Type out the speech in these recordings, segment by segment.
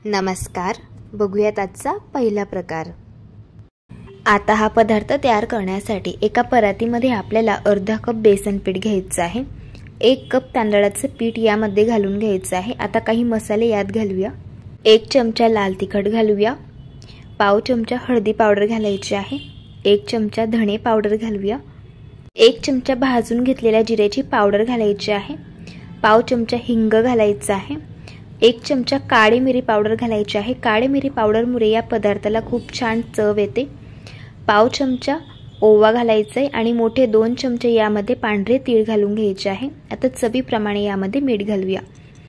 नमस्कार, बघूयात आजचा पहिला प्रकार। आता हा पदार्थ तयार करण्यासाठी एका परातीमध्ये आपल्याला अर्धा कप बेसन पीठ घ्यायचं आहे। 1 कप तांदळाचं पीठ यामध्ये घालून घ्यायचं आहे। आता काही मसाले यात घालूया। 1 चमचा लाल तिखट घालूया, पाव चमचा हळदी पावडर घालायची आहे, 1 चमचा धणे पावडर घालूया, 1 चमचा भाजून घेतलेल्या जिऱ्याची पावडर घालायची आहे, पाव चमचा हिंग घालायचा आहे, 1 चमचा काळी मिरी पावडर घालायची आहे। काळी मिरी पावडरमुळे या पदार्थाला खूप छान चव येते। पाव चमचा ओवा घालायचा आहे आणि मोठे 2 चमचे यामध्ये पांढरे तीळ घालून घ्यायचे आहे। आता चवीप्रमाणे यामध्ये मीठ घालूया।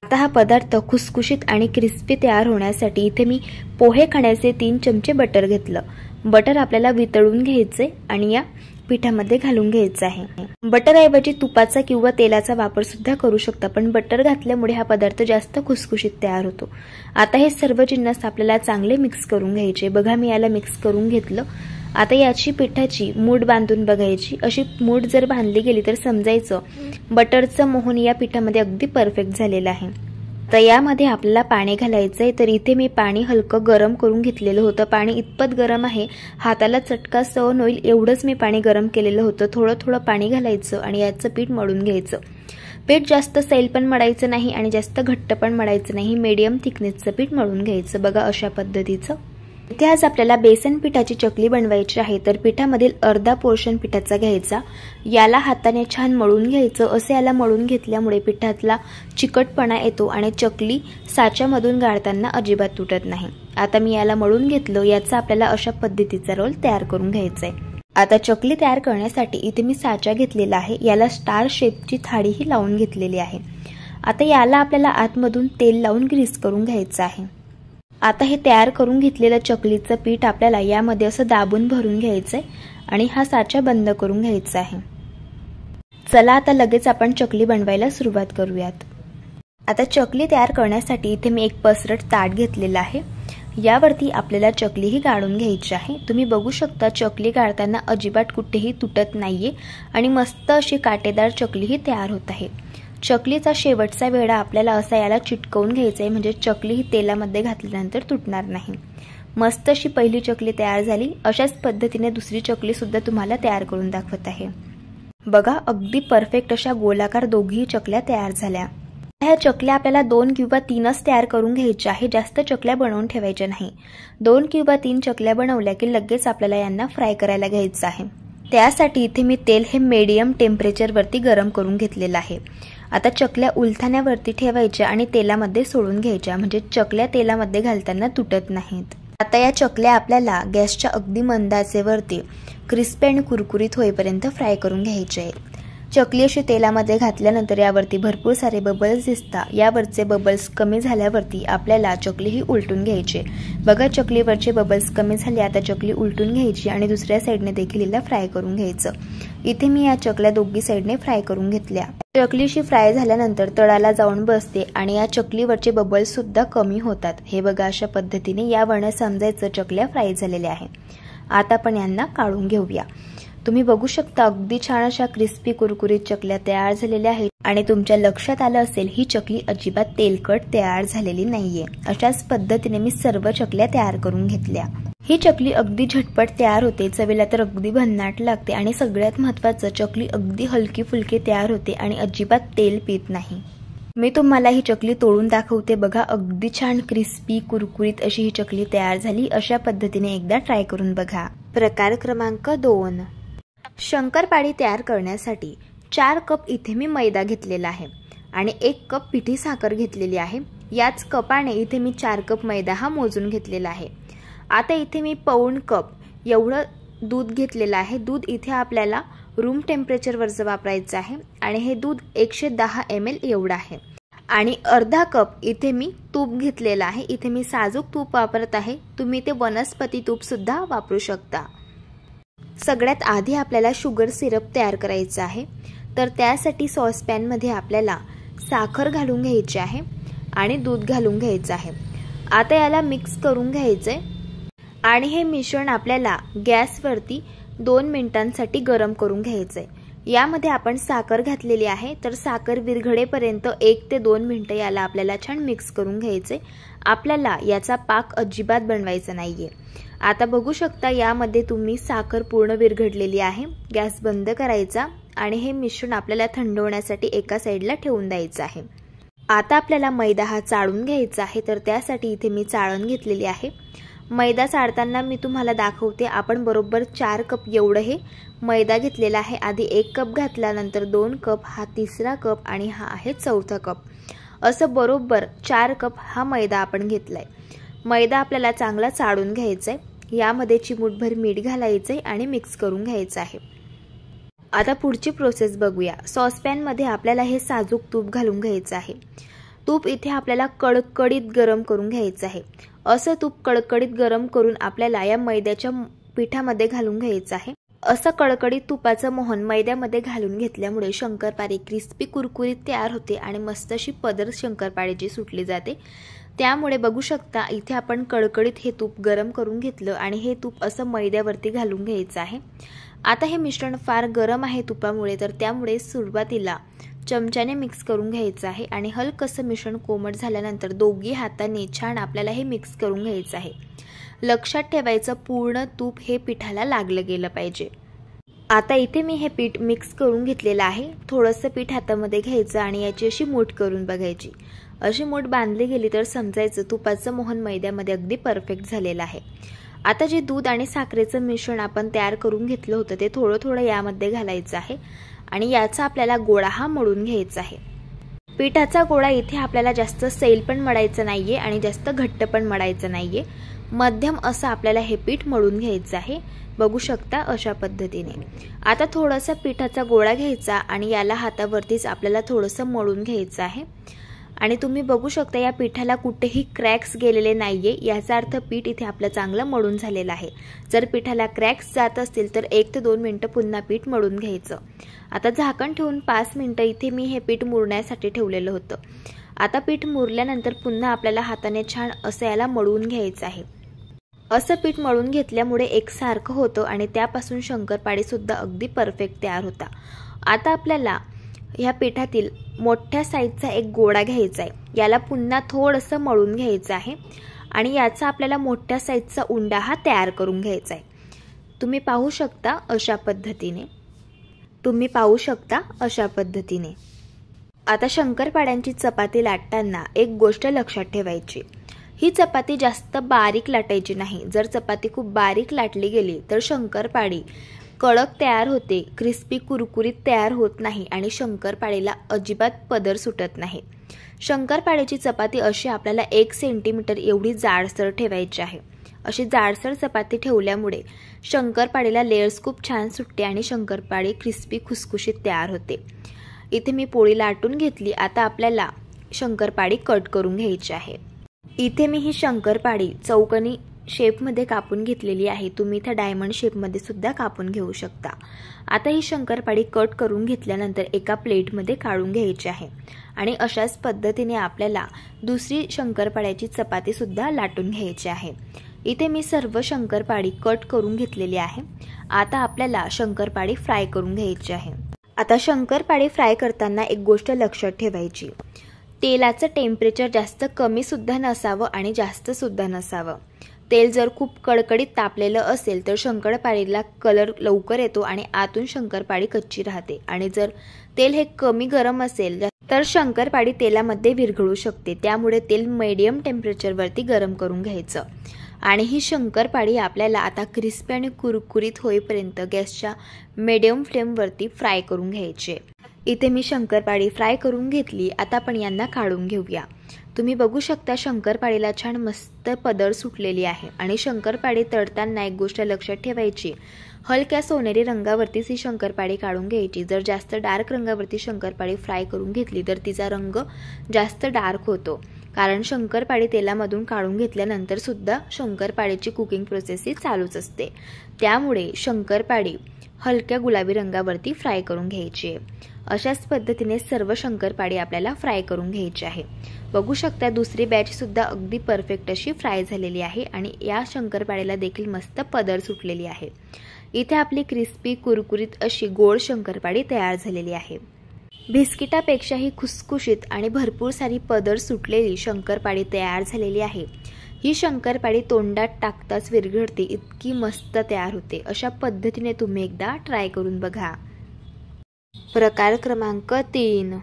आता हा पदार्थ खुसखुशीत आणि क्रिस्पी तयार होण्यासाठी इथे मी पोहे खाण्याचे 3 चमचे बटर घेतलं। बटर आपल्याला वितळून घ्यायचे आणि या पिठामध्ये घालून घ्यायचं आहे। बटर ऐवजी तुपाचा किंवा तेलाचा वापर सुद्धा करू शकता, पण बटर घातल्यामुळे हा पदार्थ जास्त खुसखुशीत तयार होतो। आता हे सर्व जिन्नस आपल्याला चांगले मिक्स करून घ्यायचे। बघा मी याला मिक्स करून घेतलं। आता याची पिठाची मूठ बांधून बघायची। अशी मूठ जर बांधली गेली तर समजायचं बटरचं मोहन या पिठामध्ये अगदी परफेक्ट झालेलं आहे। तर यामध्ये आपल्याला पाणी घालायचंय। तर इथे मी पाणी हलकं गरम करून घेतलेलं होतं। पाणी इतपत गरम आहे हाताला चटका सहन होईल एवढंच मी पाणी गरम केलेलं होतं। थोडं थोडं पाणी घालायचं आणि याचं पीठ मळून घ्यायचं। पीठ जास्त सैल पण मळायचं नाही आणि जास्त घट्ट पण मळायचं नाही, मीडियम थिकनेसचं पीठ मळून घ्यायचं। बघा अशा पद्धतीचं। इथे आज आपल्याला बेसन पिठाची चकली बनवायची आहे। तर पिठामधील अर्धा पोर्शन पिठाचा घ्यायचा, याला हाताने छान मळून घ्यायचं। असे याला मळून घेतल्यामुळे पिठातला चिकटपणा येतो आणि चकली साच्यामधून गाळताना अजिबात तुटत नाही। आता मी याला मळून घेतलं। याचा आपल्याला अशा पद्धतीचा रोल तयार करून घ्यायचा आहे। आता चकली तयार करण्यासाठी इथे मी साचा घेतलेला आहे। याला स्टार शेपची थाळीही लावून घेतलेली आहे। आता याला आपल्याला आतमधून तेल लावून ग्रीस करून घ्यायचं आहे। आता हे तयार करून घेतलेलं चकलीचं पीठ आपल्याला यामध्ये असं दाबून भरून घ्यायचंय आणि हा साचा बंद करून घ्यायचा आहे। चला आता लगेच आपण चकली बनवायला सुरुवात करूयात। आता चकली तयार करण्यासाठी इथे मी एक पसरट ताट घेतलेलं आहे। यावरती आपल्याला चकली ही गाळून घ्यायची आहे। तुम्ही बघू शकता चकली गाळताना अजिबात कुठेही तुटत नाहीये आणि मस्त अशी काटेदार चकली ही तयार होत आहे। चकलीचा शेवटचा वेढा आपल्याला असा याला चिटकवून घ्यायचा आहे, म्हणजे चकली ही तेलामध्ये घातल्यानंतर तुटणार नाही। मस्त अशी पहिली चकली तयार झाली। अशाच पद्धतीने दुसरी चकली सुद्धा तुम्हाला तयार करून दाखवत आहे। बघा अगदी परफेक्ट अशा गोलाकार दोघी चकल्या तयार झाल्या। ह्या चकल्या आपल्याला 2 किंवा 3च तयार करून घ्यायच्या आहे, जास्त चकल्या बनवून ठेवायच्या नाही। 2 किंवा 3 चकल्या बनवल्या की लगेच आपल्याला यांना फ्राय करायला घ्यायचं आहे। त्यासाठी इथे मी तेल हे मीडियम टेम्परेचरवरती गरम करून घेतलेलं आहे। आता चकल्या उलथाण्यावरती ठेवायच्या आणि तेलामध्ये सोडून घ्यायच्या, म्हणजे चकल्या तेलामध्ये घालताना तुटत नाहीत। आता या चकल्या आपल्याला गॅसच्या अगदी मंद आचेवरती क्रिस्पी आणि कुरकुरीत होईपर्यंत फ्राय करून घ्यायचे आहेत। चकली अशी तेलामध्ये घातल्यानंतर यावरती भरपूर सारे बबल्स दिसतात। यावरचे बबल्स कमी झाल्यावरती आपल्याला चकली ही उलटून घ्यायची। बघा चकलीवरचे बबल्स कमी झाले। आता चकली उलटून घ्यायची आणि दुसऱ्या साईडने देखील हिला फ्राय करून घ्यायचं। इथे मी या चकल्या दोघी साईडने फ्राय करून घेतल्या। चकलीशी फ्राय झाल्यानंतर तळाला जाऊन बसते आणि या चकलीवरचे बबल्स सुद्धा कमी होतात। हे बघा अशा पद्धतीने यावरनं समजायचं चकल्या फ्राय झालेल्या आहे। आता आपण यांना काढून घेऊया। तुम्ही बघू शकता अगदी छान अशा क्रिस्पी कुरकुरीत चकल्या तयार झालेल्या आहेत आणि तुमच्या लक्षात आलं असेल ही चकली अजिबात तेलकट तयार झालेली नाहीये। अशाच पद्धतीने मी सर्व चकल्या तयार करून घेतल्या। ही चकली अगदी झटपट तयार होते, चवीला तर अगदी भन्नाट लागते आणि सगळ्यात महत्त्वाचं चकली अगदी हलकी फुलकी तयार होते आणि अजिबात तेल पीत नाही। मी तुम्हाला ही चकली तोडून दाखवते। बघा अगदी छान क्रिस्पी कुरकुरीत अशी ही चकली तयार झाली। अशा पद्धतीने एकदा ट्राय करून बघा। प्रकार क्रमांक 2, शंकरपाळी तयार करण्यासाठी 4 कप इथे मी मैदा घेतलेला आहे आणि 1 कप पिठी साखर घेतलेली आहे। याच कपाने इथे मी 4 कप मैदा हा मोजून घेतलेला आहे। आता इथे मी पाऊण कप एवढं दूध घेतलेलं आहे। दूध इथे आपल्याला रूम टेम्परेचरवरचं वापरायचं आहे आणि हे दूध 110 ml एवढं आहे। आणि अर्धा कप इथे मी तूप घेतलेलं आहे। इथे मी साजूक तूप वापरत आहे, तुम्ही ते वनस्पती तूप सुद्धा वापरू शकता। सगळ्यात आधी आपल्याला शुगर सिरप तयार करायचं आहे। तर त्यासाठी सॉसपॅन मध्ये आपल्याला साखर घालून घ्यायची आहे आणि दूध घालून घ्यायचं आहे। आता याला मिक्स करून घ्यायचंय आणि हे मिश्रण आपल्याला गॅसवरती 2 मिनिटांसाठी गरम करून घ्यायचंय। यामध्ये आपण साखर घातलेली आहे, तर साखर विरघळेपर्यंत 1 ते 2 मिनिटं याला आपल्याला छान मिक्स करून घ्यायचे आपल्याला याचा पाक अजिबात बनवायचा नाहीये। आता बघू शकता यामध्ये तुम्ही साखर पूर्ण विरघळलेली आहे। गॅस बंद करायचा आणि हे मिश्रण आपल्याला थंड होण्यासाठी एका साईडला ठेवून द्यायचं आहे। आता आपल्याला मैदा हा चाळून घ्यायचा आहे, तर त्यासाठी इथे मी चाळण घेतलेली आहे। मैदा चाळताना मी तुम्हाला दाखवते। आपण बरोबर 4 कप एवढं हे मैदा घेतलेला आहे। आधी 1 कप घातला, नंतर 2 कप, हा 3रा कप आणि हा आहे 4था कप। असं बरोबर 4 कप हा मैदा आपण घेतलाय। मैदा आपल्याला चांगला चाळून घ्यायचा आहे। यामध्ये चिमूटभर मीठ घालायचंय आणि मिक्स करून घ्यायचं आहे। आता पुढची प्रोसेस बघूया। सॉसपॅन मध्ये आपल्याला हे साजूक तूप घालून घ्यायचं आहे। तूप इथे आपल्याला कडकडीत गरम करून घ्यायचं आहे। असं तूप कडकडीत गरम करून आपल्याला या मैद्याच्या पिठामध्ये घालून घ्यायचं आहे। असं कडकडीत तुपाचं मोहन मैद्यामध्ये घालून घेतल्यामुळे शंकरपाळी क्रिस्पी कुरकुरीत तयार होते आणि मस्त अशी पदर शंकरपाळीची सुटली जाते। त्यामुळे बघू शकता इथे आपण कडकडीत हे तूप गरम करून घेतलं आणि हे तूप असं मैद्यावरती घालून घ्यायचं आहे। आता हे मिश्रण फार गरम आहे तुपामुळे, तर त्यामुळे सुरुवातीला चमच्याने मिक्स करून घ्यायचं आहे आणि हलकसं मिश्रण कोमट झाल्यानंतर दोघी हातांनी छान आपल्याला हे मिक्स करून घ्यायचं आहे। लक्षात ठेवायचं पूर्ण तूप हे पिठाला लागलं गेलं पाहिजे। आता इथे मी हे पीठ मिक्स करून घेतलेलं आहे। थोडंसं पीठ हातामध्ये घ्यायचं आणि याची अशी मूठ करून बघायची। अशी मूठ बांधली गेली तर समजायचं तुपाचं मोहन मैद्यामध्ये अगदी परफेक्ट झालेलं आहे। आता जे दूध आणि साखरेचं मिश्रण आपण तयार करून घेतलं होतं ते थोडं थोडं यामध्ये घालायचं आहे आणि याचा आपल्याला गोळा हा मळून घ्यायचा आहे। पिठाचा गोळा इथे आपल्याला जास्त सैल पण मळायचं नाहीये आणि जास्त घट्ट पण मळायचं नाहीये। मध्यम असं आपल्याला हे पीठ मळून घ्यायचं आहे। बघू शकता अशा पद्धतीने। आता थोडासा पिठाचा गोळा घ्यायचा आणि याला हातावरतीच आपल्याला थोडंसं मळून घ्यायचं आहे आणि तुम्ही बघू शकता या पिठाला कुठेही क्रॅक्स गेलेले नाहीये। याचा अर्थ पीठ इथे आपलं चांगलं मळून झालेलं आहे। जर पिठाला क्रॅक्स जात असतील तर 1 ते 2 मिनिटं पुन्हा पीठ मळून घ्यायचं। आता झाकण ठेवून 5 मिनिटं इथे मी हे पीठ मुरण्यासाठी ठेवलेलं होतं। आता पीठ मुरल्यानंतर पुन्हा आपल्याला हाताने छान असं याला मळून घ्यायचं आहे। असं पीठ मळून घेतल्यामुळे एकसारखं होतं आणि त्यापासून शंकरपाळी सुद्धा अगदी परफेक्ट तयार होता। आता आपल्याला ह्या पिठातील मोठ्या साईजचा एक गोळा घ्यायचा आहे। याला पुन्हा थोडंसं मळून घ्यायचं आहे आणि याचा आपल्याला मोठ्या साईजचा उंडा हा तयार करून घ्यायचा आहे। तुम्ही पाहू शकता अशा पद्धतीने। आता शंकरपाळ्यांची चपाती लाटताना एक गोष्ट लक्षात ठेवायची। ही चपाती जास्त बारीक लाटायची नाही। जर चपाती खूप बारीक लाटली गेली तर शंकरपाळी कडक तयार होते, क्रिस्पी कुरकुरीत तयार होत नाही आणि शंकरपाळीला अजिबात पदर सुटत नाही। शंकरपाळीची चपाती अशी आपल्याला 1 सेंटीमीटर एवढी जाडसर ठेवायची आहे। अशी जाडसर चपाती ठेवल्यामुळे शंकरपाळीला लेयर्स खूप छान सुटते आणि शंकरपाळी क्रिस्पी खुसखुशीत तयार होते। इथे मी पोळी लाटून घेतली। आता आपल्याला शंकरपाळी कट करून घ्यायची आहे। इथे मी ही शंकरपाळी चौकोनी शेपमध्ये कापून घेतलेली आहे। तुम्ही इथे डायमंड शेपमध्ये सुद्धा कापून घेऊ शकता। आता ही शंकरपाळी कट करून घेतल्यानंतर एका प्लेटमध्ये काढून घ्यायची आहे आणि अशाच पद्धतीने आपल्याला दुसरी शंकरपाळ्याची चपाती सुद्धा लाटून घ्यायची आहे। इथे मी सर्व शंकरपाळी कट करून घेतलेली आहे। आता आपल्याला शंकरपाळी फ्राय करून घ्यायची आहे। आता शंकरपाळी फ्राय करताना एक गोष्ट लक्षात ठेवायची। तेलाचं टेम्परेचर जास्त कमी सुद्धा नसावं आणि जास्त सुद्धा नसावं। तेल जर खूप कडकडीत तापलेलं असेल तर शंकरपाळीला कलर लवकर येतो आणि आतून शंकरपाळी कच्ची राहते आणि जर तेल हे कमी गरम असेल तर शंकरपाळी तेलामध्ये विरघळू शकते। त्यामुळे तेल मीडियम टेम्परेचरवरती गरम करून घ्यायचं आणि ही शंकरपाळी आपल्याला आता क्रिस्पी आणि कुरकुरीत होईपर्यंत गॅसच्या मीडियम फ्लेमवरती फ्राय करून घ्यायचे। इथे मी शंकरपाळी फ्राय करून घेतली। आता आपण यांना काढून घेऊया। तुम्ही बघू शकता शंकरपाळीला छान मस्त पदर सुटलेली आहे आणि शंकरपाळी तळताना एक गोष्ट लक्षात ठेवायची। हलक्या सोनेरी रंगावरतीच ही शंकरपाळी काढून घ्यायची। जर जास्त डार्क रंगावरती शंकरपाळी फ्राय करून घेतली तर तिचा रंग जास्त डार्क होतो, कारण शंकरपाळी तेलामधून काढून घेतल्यानंतर सुद्धा शंकरपाळीची कुकिंग प्रोसेस ही चालूच असते। त्यामुळे शंकरपाळी हलक्या गुलाबी रंगावरती फ्राय करून घ्यायची आहे। अशाच पद्धतीने सर्व शंकरपाळी आपल्याला फ्राय करून घ्यायची आहे। बघू शकता दुसरी बॅच सुद्धा अगदी परफेक्ट अशी फ्राय झालेली आहे आणि या शंकरपाळीला देखील मस्त पदर सुटलेली आहे। इथे आपली क्रिस्पी कुरकुरीत अशी गोड शंकरपाळी तयार झालेली आहे। बिस्किटापेक्षाही खुसखुशीत आणि भरपूर सारी पदर सुटलेली शंकरपाळी तयार झालेली आहे। ही शंकरपाळी तोंडात टाकताच विरघळते, इतकी मस्त तयार होते। अशा पद्धतीने तुम्ही एकदा ट्राय करून बघा। प्रकार क्रमांक 3।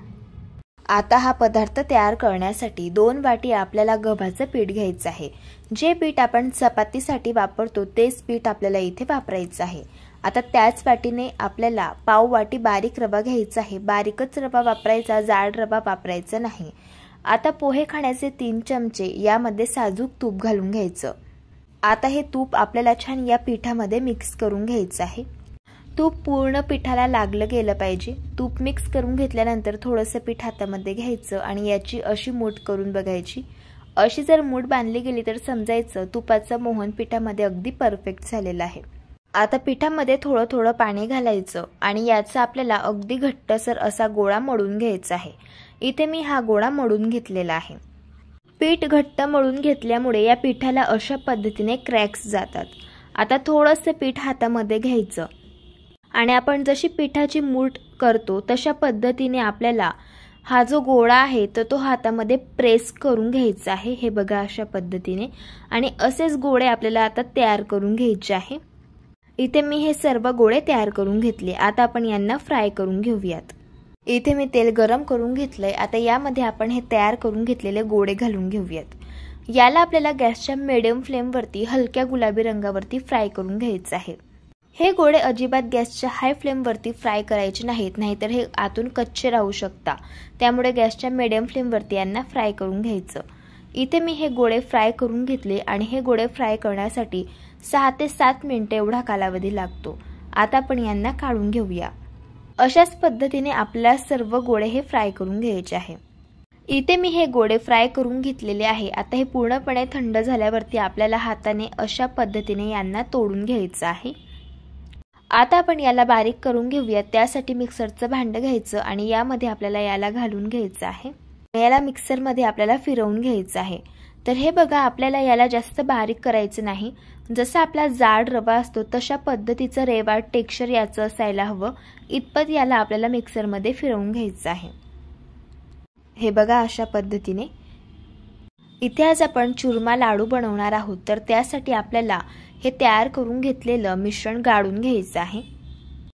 आता हा पदार्थ तयार करण्यासाठी 2 वाटी आपल्याला गव्हाचं पीठ घ्यायचं आहे। जे पीठ आपण चपातीसाठी वापरतो तेच पीठ आपल्याला इथे वापरायचं आहे। आता त्याच वाटीने आपल्याला पाव वाटी बारीक रवा घ्यायचा आहे। बारीकच रवा वापरायचा, जाड रवा वापरायचा नाही। आता पोहे खाण्याचे 3 चमचे यामध्ये साजूक तूप घालून घ्यायचं। आता हे तूप आपल्याला छान या पिठामध्ये मिक्स करून घ्यायचं आहे। तूप पूर्ण पिठाला लागलं गेलं पाहिजे। तूप मिक्स करून घेतल्यानंतर थोडंसं पीठ हातामध्ये घ्यायचं आणि याची अशी मूठ करून बघायची। अशी जर मूठ बांधली गेली तर समजायचं तुपाचं मोहन पिठामध्ये अगदी परफेक्ट झालेलं आहे। आता पिठामध्ये थोडं थोडं पाणी घालायचं आणि याचा आपल्याला अगदी घट्टसर असा गोळा मळून घ्यायचा आहे। इथे मी हा गोळा मळून घेतलेला आहे। पीठ घट्ट मळून घेतल्यामुळे या पिठाला अशा पद्धतीने क्रॅक्स जातात। आता थोडंसं पीठ हातामध्ये घ्यायचं आणि आपण जशी पिठाची मूठ करतो तशा पद्धतीने आपल्याला हा जो गोळा आहे तो हातामध्ये प्रेस करून घ्यायचा आहे। हे बघा अशा पद्धतीने, आणि असेच गोळे आपल्याला आता तयार करून घ्यायचे आहे। इथे मी हे सर्व गोळे तयार करून घेतले। आता आपण यांना फ्राय करून घेऊयात। इथे मी तेल गरम करून घेतलंय। आता यामध्ये आपण हे तयार करून घेतलेले गोळे घालून घेऊयात। याला आपल्याला गॅसच्या मीडियम फ्लेमवरती हलक्या गुलाबी रंगावरती फ्राय करून घ्यायचं आहे। हे गोळे अजिबात गॅसच्या हाय फ्लेमवरती फ्राय करायचे नाहीत, नाहीतर हे आतून कच्चे राहू शकता। त्यामुळे गॅसच्या मीडियम फ्लेमवरती यांना फ्राय करून घ्यायचं। इथे मी हे गोळे फ्राय करून घेतले आणि हे गोळे फ्राय करण्यासाठी 6 ते 7 मिनिटे एवढा कालावधी लागतो। आता आपण यांना काढून घेऊया। अशाच पद्धतीने आपल्याला सर्व गोळे हे फ्राय करून घ्यायचे आहे। इथे मी हे गोळे फ्राय करून घेतलेले आहे। आता हे पूर्णपणे थंड झाल्यावरती आपल्याला हाताने अशा पद्धतीने यांना तोडून घ्यायचं आहे। आता आपण याला बारीक करून घेऊया। त्यासाठी मिक्सरचं भांडं घ्यायचं आणि यामध्ये आपल्याला याला घालून घ्यायचं आहे। याला मिक्सरमध्ये आपल्याला फिरवून घ्यायचं आहे। तर हे बघा, आपल्याला याला जास्त बारीक करायचं नाही। जसा आपला जाड रवा असतो तशा पद्धतीचं रेवाड टेक्स्चर याचं असायला हवं, इतपत याला आपल्याला मिक्सरमध्ये फिरवून घ्यायचं आहे। हे बघा अशा पद्धतीने। इथे आज आपण चुरमा लाडू बनवणार आहोत, तर त्यासाठी आपल्याला हे तयार करून घेतलेलं मिश्रण गाळून घ्यायचं आहे।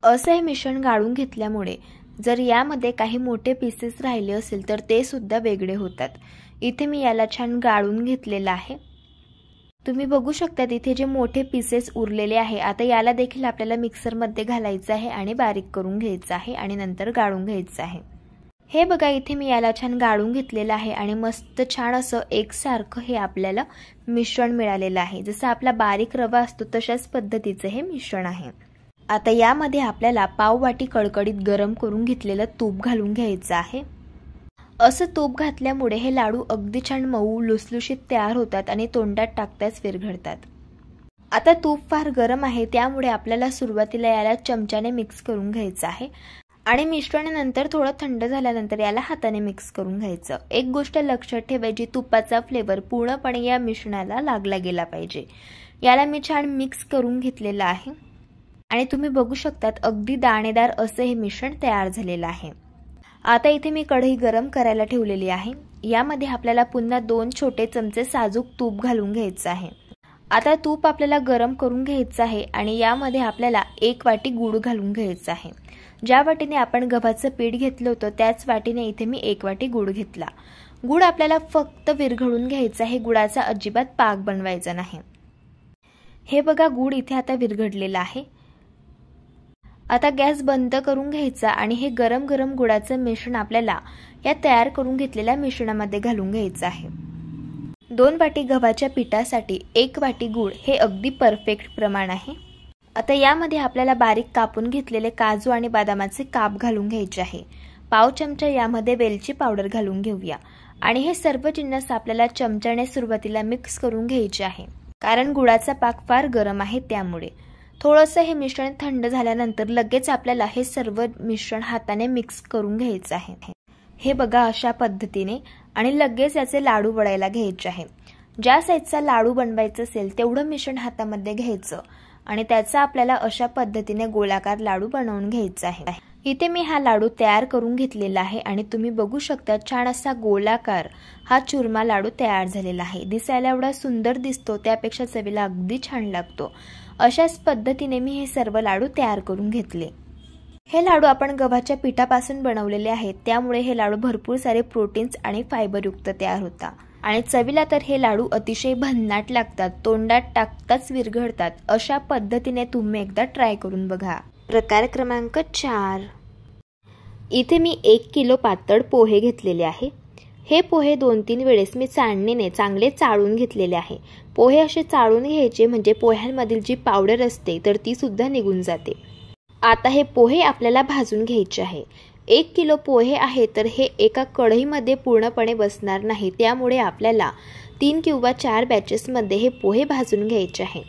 असं हे मिश्रण गाळून घेतल्यामुळे जर यामध्ये काही मोठे पीसेस राहिले असेल तर ते सुद्धा वेगळे होतात। इथे मी याला छान गाळून घेतलेलं आहे। तुम्ही बघू शकता इथे जे मोठे पीसेस उरलेले आहे, आता याला देखील आपल्याला मिक्सरमध्ये घालायचं आहे आणि बारीक करून घ्यायचं आहे आणि नंतर गाळून घ्यायचं आहे। हे बघा, इथे मी याला छान गाळून घेतलेलं आहे आणि मस्त छान असं एकसारखं हे आपल्याला मिश्रण मिळालेलं आहे। जसं आपला बारीक रवा असतो तशाच पद्धतीचं हे मिश्रण आहे। आता यामध्ये आपल्याला पाव वाटी कडकडीत गरम करून घेतलेलं तूप घालून घ्यायचं आहे। असं तूप घातल्यामुळे हे लाडू अगदी छान मऊ लुसलुशीत तयार होतात आणि तोंडात टाकताच विरघळतात। आता तूप फार गरम आहे, त्यामुळे आपल्याला सुरुवातीला याला चमच्याने मिक्स करून घ्यायचं आहे आणि मिश्रणानंतर थोडं थंड झाल्यानंतर याला हाताने मिक्स करून घ्यायचं। एक गोष्ट लक्षात ठेवायची, तुपाचा फ्लेवर पूर्णपणे या मिश्रणाला लागला गेला पाहिजे। याला मी छान मिक्स करून घेतलेलं आहे आणि तुम्ही बघू शकतात अगदी दाणेदार असं हे मिश्रण तयार झालेलं आहे। आता इथे मी कढई गरम करायला ठेवलेली आहे। यामध्ये आपल्याला पुन्हा 2 छोटे चमचे साजूक तूप घालून घ्यायचं आहे। आता तूप आपल्याला गरम करून घ्यायचं आहे आणि यामध्ये आपल्याला 1 वाटी गूळ घालून घ्यायचा आहे। ज्या वाटीने आपण गव्हाचं पीठ घेतलं होतं त्याच वाटीने इथे मी 1 वाटी गूळ घेतला। गूळ आपल्याला फक्त विरघळून घ्यायचा आहे, गुळाचा अजिबात पाक बनवायचा नाही। हे बघा, गूळ इथे आता विरघळलेला आहे। आता गॅस बंद करून घ्यायचा आणि हे गरम गरम गुळाचं मिश्रण आपल्याला या तयार करून घेतलेल्या मिश्रणामध्ये घालून घ्यायचं आहे। 2 वाटी गव्हाच्या पिठासाठी 1 वाटी गूळ हे अगदी परफेक्ट प्रमाण आहे। आता यामध्ये आपल्याला बारीक कापून घेतलेले काजू आणि बदामाचे काप घालून घ्यायचे आहे। पाव चमचा यामध्ये वेलची पावडर घालून घेऊया आणि हे सर्व जिन्नस आपल्याला चमच्याने सुरुवातीला मिक्स करून घ्यायचे आहे, कारण गुळाचा पाक फार गरम आहे त्यामुळे। थोडंसं हे मिश्रण थंड झाल्यानंतर लगेच आपल्याला हे सर्व मिश्रण हाताने मिक्स करून घ्यायचं आहे। हे बघा अशा पद्धतीने, आणि लगेच याचे लाडू वळायला घ्यायचे आहे। ज्या साईजचा लाडू बनवायचा असेल तेवढं मिश्रण हातामध्ये घ्यायचं आणि त्याचा आपल्याला अशा पद्धतीने गोलाकार लाडू बनवून घ्यायचा आहे। इथे मी हा लाडू तयार करून घेतलेला आहे आणि तुम्ही बघू शकता छान असा गोलाकार हा चुरमा लाडू तयार झालेला आहे। दिसायला एवढा सुंदर दिसतो, त्यापेक्षा चवीला अगदी छान लागतो। अशाच पद्धतीने मी हे सर्व लाडू तयार करून घेतले। हे लाडू आपण गव्हाच्या पिठापासून बनवलेले आहेत, त्यामुळे हे लाडू भरपूर सारे प्रोटीन्स आणि फायबरयुक्त तयार होतात आणि चवीला तर हे लाडू अतिशय भन्नाट लागतात, तोंडात टाकताच विरघळतात। अशा पद्धतीने तुम्ही एकदा ट्राय करून बघा। प्रकार क्रमांक 4। इथे मी 1 किलो पातळ पोहे घेतलेले आहे। हे पोहे 2-3 वेळेस मी चाळणीने चांगले चाळून घेतलेले आहे। पोहे असे चाळून घ्यायचे म्हणजे पोह्यांमधील जी पावडर असते तर ती सुद्धा निघून जाते। आता हे पोहे आपल्याला भाजून घ्यायचे आहे। 1 किलो पोहे आहे तर हे एका कढईमध्ये पूर्णपणे बसणार नाही, त्यामुळे आपल्याला 3 किंवा 4 बॅचेसमध्ये हे पोहे भाजून घ्यायचे आहे।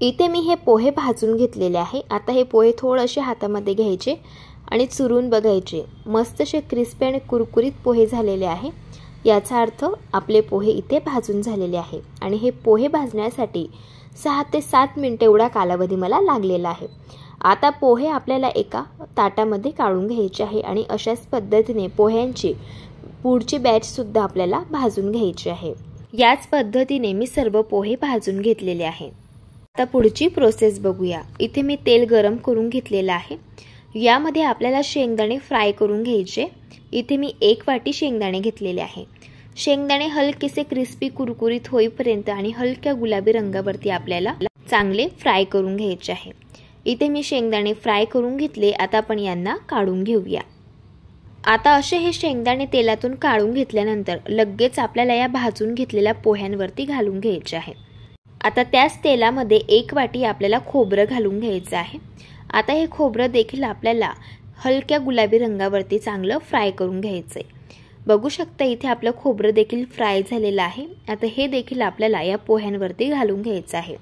इथे मी हे पोहे भाजून घेतलेले आहे। आता हे पोहे थोडेसे हातामध्ये घ्यायचे आणि चुरून बघायचे। मस्त असे क्रिस्पी आणि कुरकुरीत पोहे झालेले आहे, याचा अर्थ आपले पोहे इथे भाजून झालेले आहे। आणि हे पोहे भाजण्यासाठी 6 ते 7 मिनिटे एवढा कालावधी मला लागलेला आहे। आता पोहे आपल्याला एका ताटामध्ये काढून घ्यायचे आहे आणि अशाच पद्धतीने पोह्यांची पुढची बॅच सुद्धा आपल्याला भाजून घ्यायची आहे। याच पद्धतीने मी सर्व पोहे भाजून घेतलेले आहे। आता पुढची प्रोसेस बघूया। इथे मी तेल गरम करून घेतलेलं आहे। यामध्ये आपल्याला शेंगदाणे फ्राय करून घ्यायचे। इथे मी 1 वाटी शेंगदाणे घेतलेले आहे। शेंगदाणे हलकेसे क्रिस्पी कुरकुरीत होईपर्यंत आणि हलक्या गुलाबी रंगावरती आपल्याला चांगले फ्राय करून घ्यायचे आहे। इथे मी शेंगदाणे फ्राय करून घेतले। आता आपण यांना काढून घेऊया। आता असे हे शेंगदाणे तेलातून काढून घेतल्यानंतर लगेच आपल्याला या भाजून घेतलेल्या पोह्यांवरती घालून घ्यायचे आहे। आता त्याच तेलामध्ये 1 वाटी आपल्याला खोबरं घालून घ्यायचं आहे। आता हे खोबरं देखील आपल्याला हलक्या गुलाबी रंगावरती चांगलं फ्राय करून घ्यायचंय। बघू शकता इथे आपलं खोबरं देखील फ्राय झालेलं आहे। आता हे देखील आपल्याला या पोह्यांवरती घालून घ्यायचं आहे।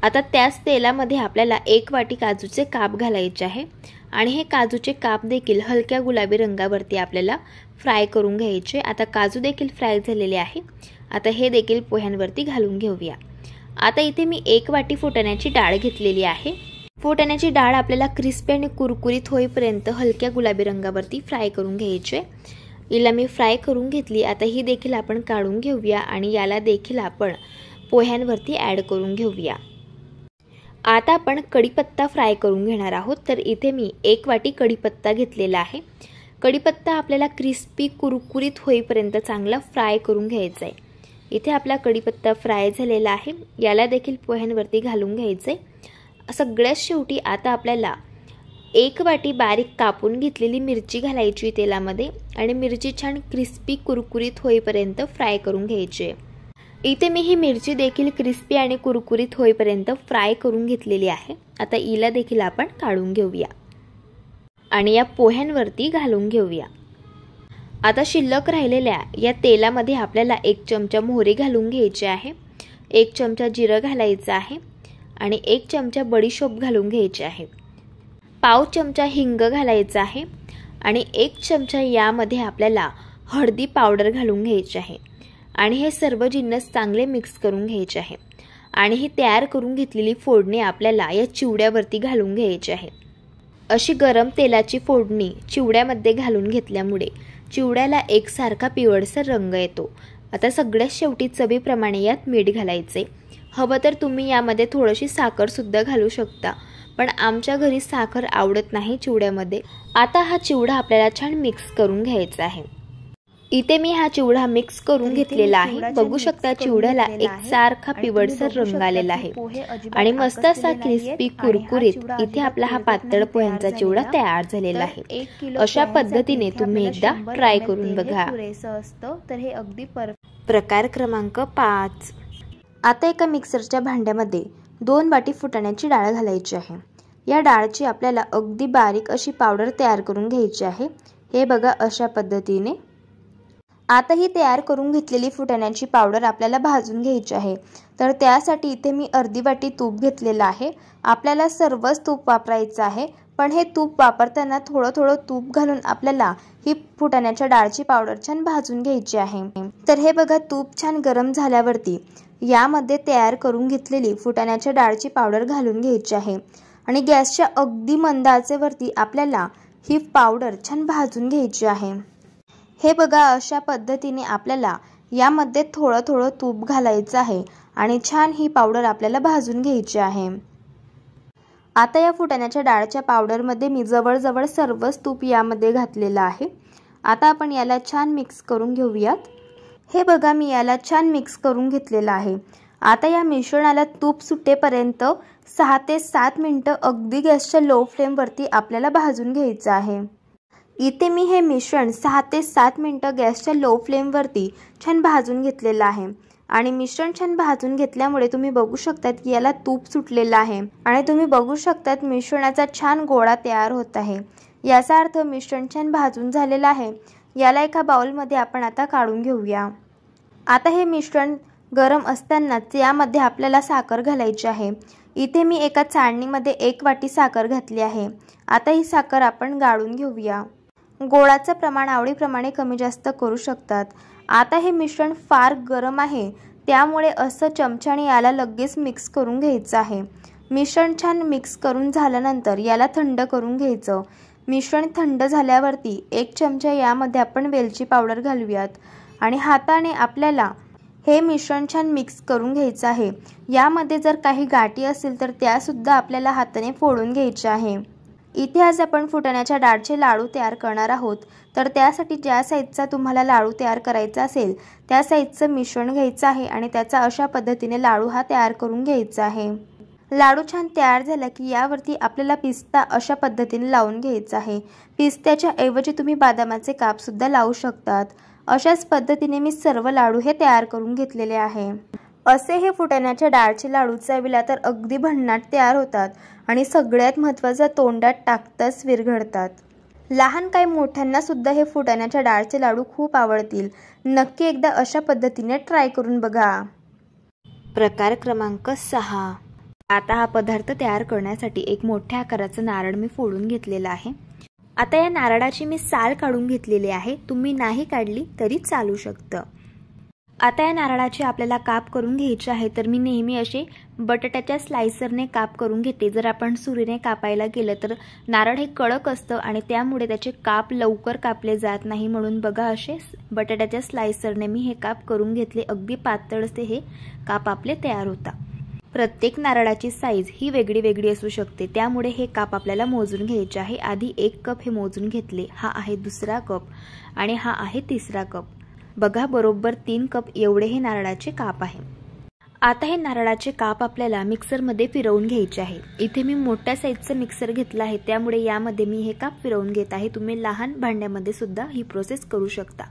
आता त्याच तेलामध्ये आपल्याला 1 वाटी काजूचे काप घालायचे आहे आणि हे काजूचे काप देखील हलक्या गुलाबी रंगावरती आपल्याला फ्राय करून घ्यायचे। आता काजू देखील फ्राय झालेले आहे। आता हे देखील पोह्यांवरती घालून घेऊया। आता इथे मी 1 वाटी फुटाण्याची डाळ घेतलेली आहे। फुटाण्याची डाळ आपल्याला क्रिस्पी आणि कुरकुरीत होईपर्यंत हलक्या गुलाबी रंगावरती फ्राय करून घ्यायचे। हिला मी फ्राय करून घेतली। आता ही देखील आपण काढून घेऊया आणि याला देखील आपण पोह्यांवरती ॲड करून घेऊया। आता आपण कढीपत्ता फ्राय करून घेणार आहोत। तर इथे मी 1 वाटी कढीपत्ता घेतलेला आहे। कढीपत्ता आपल्याला क्रिस्पी कुरकुरीत होईपर्यंत चांगला फ्राय करून घ्यायचा आहे। इथे आपला कढीपत्ता फ्राय झालेला आहे। याला देखील पोह्यांवरती घालून घ्यायचे। सगळ्यात शेवटी आता आपल्याला 1 वाटी बारीक कापून घेतलेली मिरची घालायची तेलामध्ये आणि मिरची छान क्रिस्पी कुरकुरीत होईपर्यंत फ्राय करून घ्यायची। इथे मी ही मिरची देखील क्रिस्पी आणि कुरकुरीत होईपर्यंत फ्राय करून घेतलेली आहे। आता हिला देखील आपण काढून घेऊया आणि या पोह्यांवरती घालून घेऊया। आता शिल्लक राहिलेल्या या तेलामध्ये आपल्याला 1 चमचा मोहरी घालून घ्यायची आहे, 1 चमचा जिरं घालायचं आहे आणि 1 चमचा बडीशोप घालून घ्यायची आहे, पाव चमचा हिंग घालायचा आहे आणि 1 चमचा यामध्ये आपल्याला हळदी पावडर घालून घ्यायची आहे आणि हे सर्व जिन्नस चांगले मिक्स करून घ्यायचे आहे आणि ही तयार करून घेतलेली फोडणी आपल्याला या चिवड्यावरती घालून घ्यायची आहे। अशी गरम तेलाची फोडणी चिवड्यामध्ये घालून घेतल्यामुळे चिवड्याला एकसारखा पिवळसर रंग येतो। आता सगळ्यात शेवटी चवीप्रमाणे यात मीठ घालायचे। हवं तर तुम्ही यामध्ये थोडीशी साखर सुद्धा घालू शकता, पण आमच्या घरी साखर आवडत नाही चिवड्यामध्ये। आता हा चिवडा आपल्याला छान मिक्स करून घ्यायचा आहे। इथे मी हा चिवडा मिक्स करून घेतलेला आहे। बघू शकता चिवड्याला एकसारखा पिवळसर रंग आलेला आहे आणि मस्त असा क्रिस्पी कुरकुरीत इथे आपला हा पातळ पोह्यांचा चिवडा तयार झालेला आहे। अशा पद्धतीने तुम्ही एकदा ट्राय करून बघा। तर हे अगदी प्रकार क्रमांक 5। आता एका मिक्सरच्या भांड्यामध्ये 2 वाटी फुटाण्याची डाळ घालायची आहे। या डाळची आपल्याला अगदी बारीक अशी पावडर तयार करून घ्यायची आहे। हे बघा अशा पद्धतीने। आता ही तयार करून घेतलेली फुटाण्याची पावडर आपल्याला भाजून घ्यायची आहे। तर त्यासाठी इथे मी अर्धी वाटी तूप घेतलेलं आहे। आपल्याला सर्वच तूप वापरायचं आहे, पण हे तूप वापरताना थोडं थोडं तूप घालून आपल्याला ही फुटाण्याच्या डाळची पावडर छान भाजून घ्यायची आहे। तर हे बघा तूप छान गरम झाल्यावरती यामध्ये तयार करून घेतलेली फुटाण्याच्या डाळची पावडर घालून घ्यायची आहे आणि गॅसच्या अगदी मंद आचेवरती आपल्याला ही पावडर छान भाजून घ्यायची आहे। हे बघा, अशा पद्धतीने आपल्याला यामध्ये थोडं थोडं तूप घालायचं आहे आणि छान ही पावडर आपल्याला भाजून घ्यायची आहे। आता या फुटाण्याच्या डाळच्या पावडरमध्ये मी जवळजवळ सर्वच तूप यामध्ये घातलेलं आहे। आता आपण याला छान मिक्स करून घेऊयात। हे बघा, मी याला छान मिक्स करून घेतलेलं आहे। आता या मिश्रणाला तूप सुटेपर्यंत 6 ते 7 मिनिटं अगदी गॅसच्या लो फ्लेमवरती आपल्याला भाजून घ्यायचं आहे। इथे मी हे मिश्रण 6 ते 7 मिनिटं गॅसच्या लो फ्लेमवरती छान भाजून घेतलेलं आहे आणि मिश्रण छान भाजून घेतल्यामुळे तुम्ही बघू शकतात की याला तूप सुटलेलं आहे आणि तुम्ही बघू शकतात मिश्रणाचा छान गोळा तयार होत आहे। याचा अर्थ मिश्रण छान भाजून झालेलं आहे। याला एका बाउलमध्ये आपण आता काढून घेऊया। आता हे मिश्रण गरम असतानाच यामध्ये आपल्याला साखर घालायची आहे। इथे मी एका चाळणीमध्ये 1 वाटी साखर घातली आहे। आता ही साखर आपण गाळून घेऊया। गोळाचं प्रमाण आवडीप्रमाणे कमी जास्त करू शकतात। आता हे मिश्रण फार गरम आहे, त्यामुळे असं चमच्याने याला लगेच मिक्स करून घ्यायचं आहे। मिश्रण छान मिक्स करून झाल्यानंतर याला थंड करून घ्यायचं। मिश्रण थंड झाल्यावरती 1 चमचा यामध्ये आपण वेलची पावडर घालूयात आणि हाताने आपल्याला हे मिश्रण छान मिक्स करून घ्यायचं आहे। यामध्ये जर काही गाठी असेल तर त्या सुद्धा आपल्याला हाताने फोडून घ्यायच्या आहे। इथे आज आपण फुटाण्याच्या डाळचे लाडू तयार करणार आहोत, तर त्यासाठी ज्या साईजचा तुम्हाला लाडू तयार करायचा असेल त्या साईजचं मिश्रण घ्यायचं आहे आणि त्याचा अशा पद्धतीने लाडू हा तयार करून घ्यायचा आहे। लाडू छान तयार झाला की यावरती आपल्याला पिस्ता अशा पद्धतीने लावून घ्यायचा आहे। पिस्त्याच्या ऐवजी तुम्ही बदामाचे काप सुद्धा लावू शकतात। अशाच पद्धतीने मी सर्व लाडू हे तयार करून घेतलेले आहे। असे हे फुटाण्याच्या डाळचे लाडू चवीला तर अगदी भन्नाट तयार होतात आणि सगळ्यात महत्त्वाचं तोंडात टाकताच विरघळतात। लहान काय मोठ्यांना सुद्धा हे फुटाण्याच्या डाळचे लाडू खूप आवडतील। नक्की एकदा अशा पद्धतीने ट्राय करून बघा। प्रकार क्रमांक 6। आता हा पदार्थ तयार करण्यासाठी एक मोठ्या आकाराचं नारळ मी फोडून घेतलेला आहे। आता या नारळाची मी साल काढून घेतलेली आहे, तुम्ही नाही काढली तरी चालू शकतं। आता या नारळाचे आपल्याला काप करून घ्यायचे आहे, तर मी नेहमी असे बटाट्याच्या स्लाइसरने काप करून घेते। जर आपण सुरीने कापायला गेलं तर नारळ हे कडक असतं आणि त्यामुळे त्याचे काप लवकर कापले जात नाही, म्हणून बघा असे बटाट्याच्या स्लाइसरने मी हे काप करून घेतले। अगदी पातळ असे हे काप आपले तयार होतात। प्रत्येक नारळाची साईज ही वेगळी वेगळी असू शकते, त्यामुळे हे काप आपल्याला मोजून घ्यायचे आहे। आधी 1 कप हे मोजून घेतले, हा आहे 2रा कप आणि हा आहे 3रा कप। बघा, बरोबर 3 कप एवढे हे नारळाचे काप आहे। आता हे नारळाचे काप आपल्याला मिक्सरमध्ये फिरवून घ्यायचे आहे। इथे मी मोठ्या साईजचं मिक्सर घेतलं आहे, त्यामुळे यामध्ये मी हे काप फिरवून घेत आहे। तुम्ही लहान भांड्यामध्ये सुद्धा ही प्रोसेस करू शकता।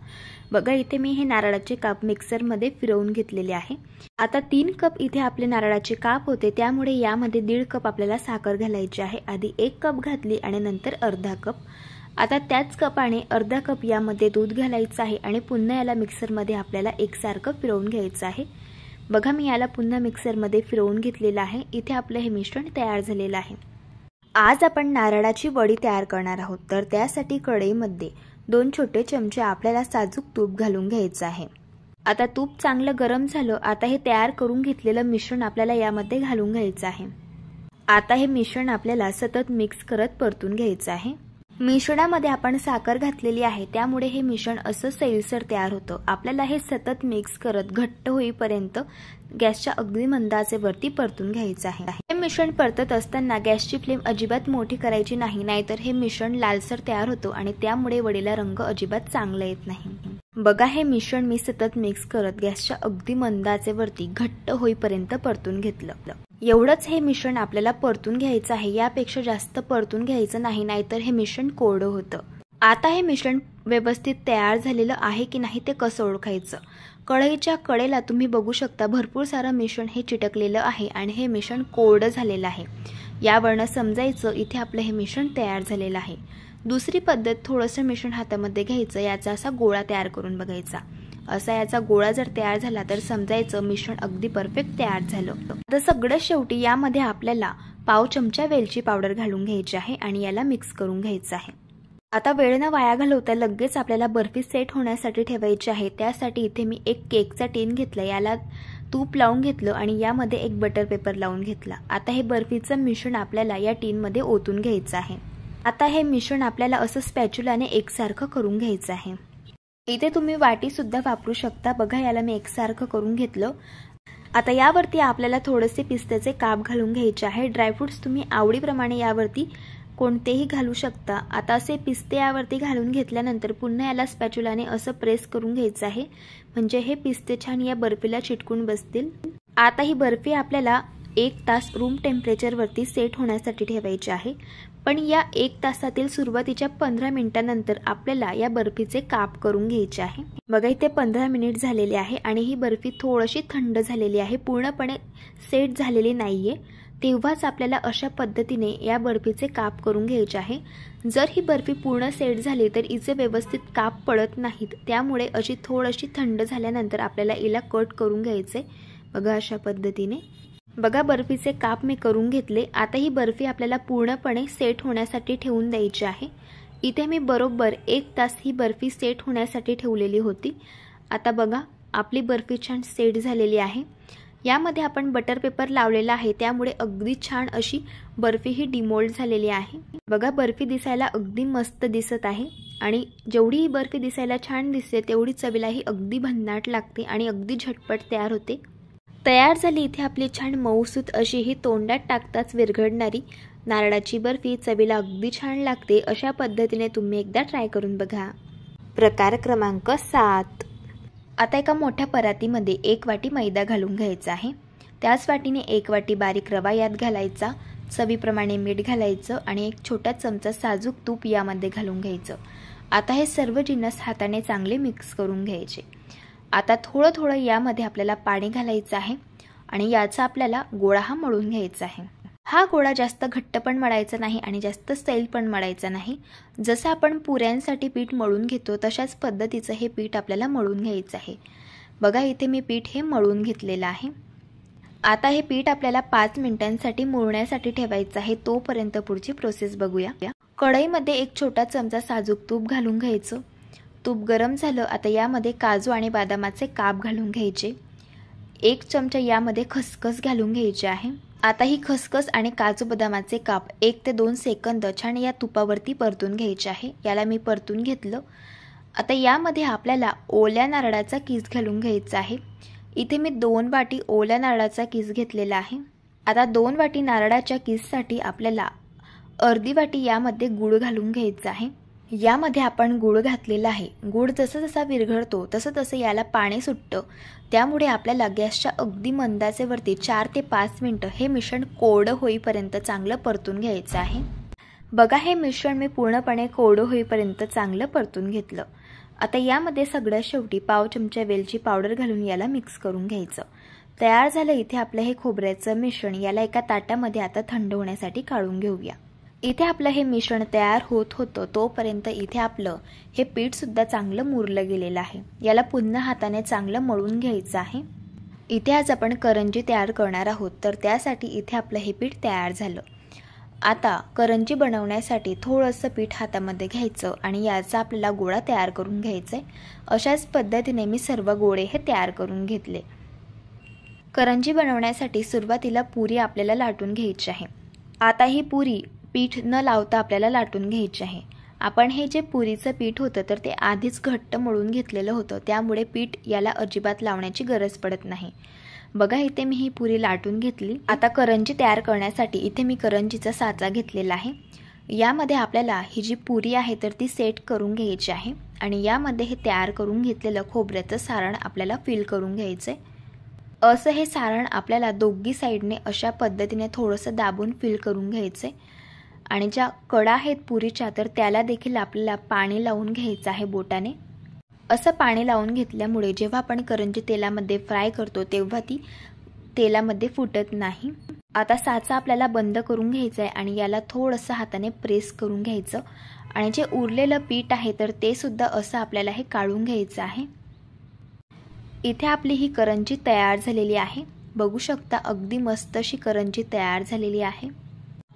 बघा, इथे मी हे नारळाचे काप मिक्सरमध्ये फिरवून घेतलेले आहे। आता 3 कप इथे आपले नारळाचे काप होते, त्यामुळे यामध्ये 1.5 कप आपल्याला साखर घालायची आहे। आधी 1 कप घातली आणि नंतर अर्धा कप। आता त्याच कपाने अर्धा कप यामध्ये दूध घालायचं आहे आणि पुन्हा याला मिक्सरमध्ये आपल्याला एकसारखं फिरवून घ्यायचं आहे। बघा, मी याला पुन्हा मिक्सरमध्ये फिरवून घेतलेलं आहे। इथे आपलं हे मिश्रण तयार झालेलं आहे। आज आपण नारळाची वडी तयार करणार आहोत, तर त्यासाठी कढईमध्ये 2 छोटे चमचे आपल्याला साजूक तूप घालून घ्यायचं आहे। आता तूप चांगलं गरम झालं। आता हे तयार करून घेतलेलं मिश्रण आपल्याला यामध्ये घालून घ्यायचं आहे। आता हे मिश्रण आपल्याला सतत मिक्स करत परतून घ्यायचं आहे। मिश्रणामध्ये आपण साखर घातलेली आहे, त्यामुळे हे मिश्रण असं सैलसर तयार होतं। आपल्याला हे सतत मिक्स करत घट्ट होईपर्यंत गॅसच्या अगदी मंद आचेवरती परतून घ्यायचं आहे। हे मिश्रण परतत असताना गॅसची फ्लेम अजिबात मोठी करायची नाही, नाहीतर हे मिश्रण लालसर तयार होतं आणि त्यामुळे वडीला रंग अजिबात चांगला येत नाही। बघा, हे मिश्रण मी सतत मिक्स करत गॅसच्या अगदी मंद आचेवरती घट्ट होईपर्यंत परतून घेतलं। एवढंच हे मिश्रण आपल्याला परतून घ्यायचं आहे, यापेक्षा जास्त परतून घ्यायचं नाही, नाहीतर हे मिश्रण कोरडं होतं। आता हे मिश्रण व्यवस्थित तयार झालेलं आहे की नाही ते कसं ओळखायचं? कढईच्या कडेला तुम्ही बघू शकता भरपूर सारं मिश्रण हे चिटकलेलं आहे आणि हे मिश्रण कोरडं झालेलं आहे। यावरनं समजायचं इथे आपलं हे मिश्रण तयार झालेलं आहे। दुसरी पद्धत, थोडंसं मिश्रण हातामध्ये घ्यायचं, याचा असा गोळा तयार करून बघायचा। असा याचा गोळा जर तयार झाला तर समजायचं मिश्रण अगदी परफेक्ट तयार झालं। आता सगळ्यात शेवटी यामध्ये आपल्याला पाव चमचा वेलची पावडर घालून घ्यायची आहे आणि याला मिक्स करून घ्यायचं आहे। आता वेळ न वाया घालवता लगेच आपल्याला बर्फी सेट होण्यासाठी ठेवायची आहे। त्यासाठी इथे मी एक केकचा टीन घेतला, याला तूप लावून घेतलं आणि यामध्ये एक बटर पेपर लावून घेतला। आता हे बर्फीचं मिश्रण आपल्याला या टीनमध्ये ओतून घ्यायचं आहे। आता हे मिश्रण आपल्याला असं स्पॅच्युलाने एकसारखं करून घ्यायचं आहे। इथे तुम्ही वाटी सुद्धा वापरू शकता। बघा याला मी एकसारखं करून घेतलं। आता यावरती आपल्याला थोडेसे पिस्त्याचे काप घालून घ्यायचे आहे। ड्रायफ्रुट्स तुम्ही आवडीप्रमाणे यावरती कोणतेही घालू शकता। आता असे पिस्ते यावरती घालून घेतल्यानंतर पुन्हा याला स्पॅच्युलाने असं प्रेस करून घ्यायचं आहे, म्हणजे हे पिस्ते छान या बर्फीला चिटकून बसतील। आता ही बर्फी आपल्याला 1 तास रूम टेम्परेचरवरती सेट होण्यासाठी ठेवायची आहे। पण या 1 तासातील सुरुवातीच्या 15 मिनिटांनंतर आपल्याला या बर्फीचे काप करून घ्यायचे आहे। बघा इथे 15 मिनिट झालेले आहे आणि ही बर्फी थोडीशी थंड झालेली आहे, पूर्णपणे सेट झालेली नाहीये। तेव्हाच आपल्याला अशा पद्धतीने या बर्फीचे काप करून घ्यायचे आहे। जर ही बर्फी पूर्ण सेट झाली तर इचे व्यवस्थित काप पडत नाहीत, त्यामुळे अशी थोडीशी थंड झाल्यानंतर आपल्याला हिला कट करून घ्यायचे। बघा अशा पद्धतीने। बघा बर्फीचे काप मी करून घेतले। आता ही बर्फी आपल्याला पूर्णपणे सेट होण्यासाठी ठेवून द्यायची आहे। इथे मी बरोबर 1 तास ही बर्फी सेट होण्यासाठी ठेवलेली होती। आता बघा आपली बर्फी छान सेट झालेली आहे। यामध्ये आपण बटर पेपर लावलेला आहे, त्यामुळे अगदी छान अशी बर्फी ही डिमोल्ड झालेली आहे। बघा बर्फी दिसायला अगदी मस्त दिसत आहे आणि जेवढी ही बर्फी दिसायला छान दिसते तेवढी चवीला ही अगदी भन्नाट लागते आणि अगदी झटपट तयार होते। तयार झाली इथे आपली छान मऊसूत अशी ही तोंडात टाकताच विरघळणारी नारळाची बर्फी। चवीला अगदी छान लागते। अशा पद्धतीने तुम्ही एकदा ट्राय करून बघा। प्रकार क्रमांक 7। आता एका मोठ्या परातीमध्ये 1 वाटी मैदा घालून घ्यायचा आहे। त्याच वाटीने 1 वाटी बारीक रवा यात घालायचा, चवीप्रमाणे मीठ घालायचं आणि 1 छोटा चमचा साजूक तूप यामध्ये घालून घ्यायचं। आता हे सर्व जिन्नस हाताने चांगले मिक्स करून घ्यायचे। आता थोडं थोडं यामध्ये आपल्याला पाणी घालायचं आहे आणि याचा आपल्याला गोळा हा मळून घ्यायचा आहे। हा गोळा जास्त घट्ट पण मळायचा नाही आणि जास्त सैल पण मळायचा नाही। जसं आपण पुऱ्यांसाठी पीठ मळून घेतो तशाच पद्धतीचं हे पीठ आपल्याला मळून घ्यायचं आहे। बघा इथे मी पीठ हे मळून घेतलेलं आहे। आता हे पीठ आपल्याला 5 मिनिटांसाठी मुरण्यासाठी ठेवायचं आहे। तोपर्यंत पुढची प्रोसेस बघूया। कढईमध्ये 1 छोटा चमचा साजूक तूप घालून घ्यायचं। तूप गरम झालं। आता यामध्ये काजू आणि बदामाचे काप घालून घ्यायचे। 1 चमचा यामध्ये खसखस घालून घ्यायची आहे। आता ही खसखस आणि काजू बदामाचे काप 1 ते 2 सेकंद छान या तुपावरती परतून घ्यायचे आहे। याला मी परतून घेतलं। आता यामध्ये आपल्याला ओल्या नारळाचा किस घालून घ्यायचा आहे। इथे मी 2 वाटी ओल्या नारळाचा किस घेतलेला आहे। आता 2 वाटी नारळाच्या किससाठी आपल्याला अर्धी वाटी यामध्ये गूळ घालून घ्यायचा आहे। यामध्ये आपण गूळ घातलेला आहे। गूळ जसा जसा विरघळतो तसं तसं याला पाणी सुटतं, त्यामुळे आपल्याला गॅसच्या अगदी मंद आचेवरती 4 ते 5 मिनिटं हे मिश्रण कोरडं होईपर्यंत चांगलं परतून घ्यायचं आहे। बघा हे मिश्रण मी पूर्णपणे कोरडं होईपर्यंत चांगलं परतून घेतलं। आता यामध्ये सगळ्यात शेवटी पाव चमचा वेलची पावडर घालून याला मिक्स करून घ्यायचं। तयार झालं इथे आपलं हे खोबऱ्याचं मिश्रण। याला एका ताटामध्ये आता थंड होण्यासाठी काढून घेऊया। इथे आपलं हे मिश्रण तयार होत होतं तोपर्यंत इथे आपलं हे पीठ सुद्धा चांगलं मुरलं गेलेलं आहे। याला पुन्हा हाताने चांगलं मळून घ्यायचं आहे। इथे आज आपण करंजी तयार करणार आहोत, तर त्यासाठी इथे आपलं हे पीठ तयार झालं। आता करंजी बनवण्यासाठी थोडंसं पीठ हातामध्ये घ्यायचं आणि याचा आपल्याला गोळा तयार करून घ्यायचा आहे। अशाच पद्धतीने मी सर्व गोळे हे तयार करून घेतले। करंजी बनवण्यासाठी सुरुवातीला पुरी आपल्याला लाटून घ्यायची आहे। आता ही पुरी पीठ न लावता आपल्याला लाटून घ्यायचे आहे। आपण हे जे पुरीचं पीठ होतं तर ते आधीच घट्ट मळून घेतलेलं होतं, त्यामुळे पीठ याला अजिबात लावण्याची गरज पडत नाही। बघा इथे मी ही पुरी लाटून घेतली। आता करंजी तयार करण्यासाठी इथे मी करंजीचा साचा घेतलेला आहे। यामध्ये आपल्याला ही जी पुरी आहे तर ती सेट करून घ्यायची आहे आणि यामध्ये हे तयार करून घेतलेलं खोबऱ्याचं सारण आपल्याला फिल करून घ्यायचं आहे। असं हे सारण आपल्याला दोघी साईडने अशा पद्धतीने थोडंसं दाबून फिल करून घ्यायचं आहे आणि ज्या कडा आहेत पुरीच्या तर त्याला देखील आपल्याला पाणी लावून घ्यायचं आहे बोटाने। असं पाणी लावून घेतल्यामुळे जेव्हा आपण करंजी तेलामध्ये फ्राय करतो तेव्हा ती तेलामध्ये फुटत नाही। आता साचा आपल्याला बंद करून घ्यायचा आहे आणि याला थोडंसं हाताने प्रेस करून घ्यायचं आणि जे उरलेलं पीठ आहे तर ते सुद्धा असं आपल्याला हे काढून घ्यायचं आहे। इथे आपली ही करंजी तयार झालेली आहे। बघू शकता अगदी मस्त अशी करंजी तयार झालेली आहे।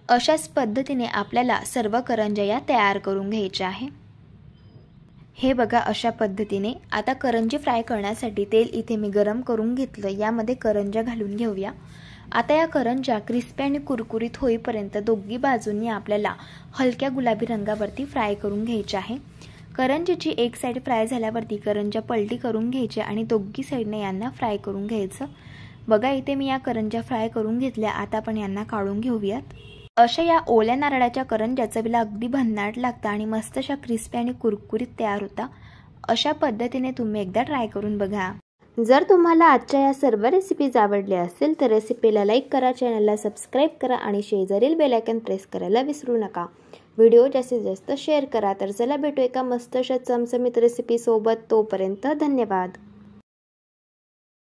अशाच पद्धतीने आपल्याला सर्व करंज्या तयार करून घ्यायच्या आहे। हे बघा अशा पद्धतीने। आता करंजी फ्राय करण्यासाठी तेल इथे मी गरम करून घेतलं, यामध्ये करंज्या घालून घेऊया। आता या करंज्या क्रिस्पी आणि कुरकुरीत होईपर्यंत दोन्ही बाजूंनी आपल्याला हलक्या गुलाबी रंगावरती फ्राय करून घ्यायचे आहे। करंजीची एक साइड फ्राय झाल्यावरती करंज्या पलटी करून घ्यायची आणि दोन्ही साइडने यांना फ्राय करून घ्यायचं। बघा इथे मी या करंज्या फ्राय करून घेतल्या, आता आपण यांना काढून घेऊयात। अशा या ओल्या नारळाच्या करंज्या चवीला अगदी भन्नाट लागतात आणि मस्त अशा क्रिस्पी आणि कुरकुरीत तयार होता। अशा पद्धतीने तुम्ही एकदा ट्राय करून बघा। जर तुम्हाला आजच्या या सर्व रेसिपीज आवडल्या असेल तर रेसिपीला लाईक करा, चॅनलला सबस्क्राईब करा आणि शेजारील बेल आयकॉन प्रेस करायला विसरू नका। व्हिडिओ जास्तीत जास्त शेअर करा। तर चला भेटू एका मस्त अशा चमचमीत रेसिपी सोबत, तोपर्यंत धन्यवाद।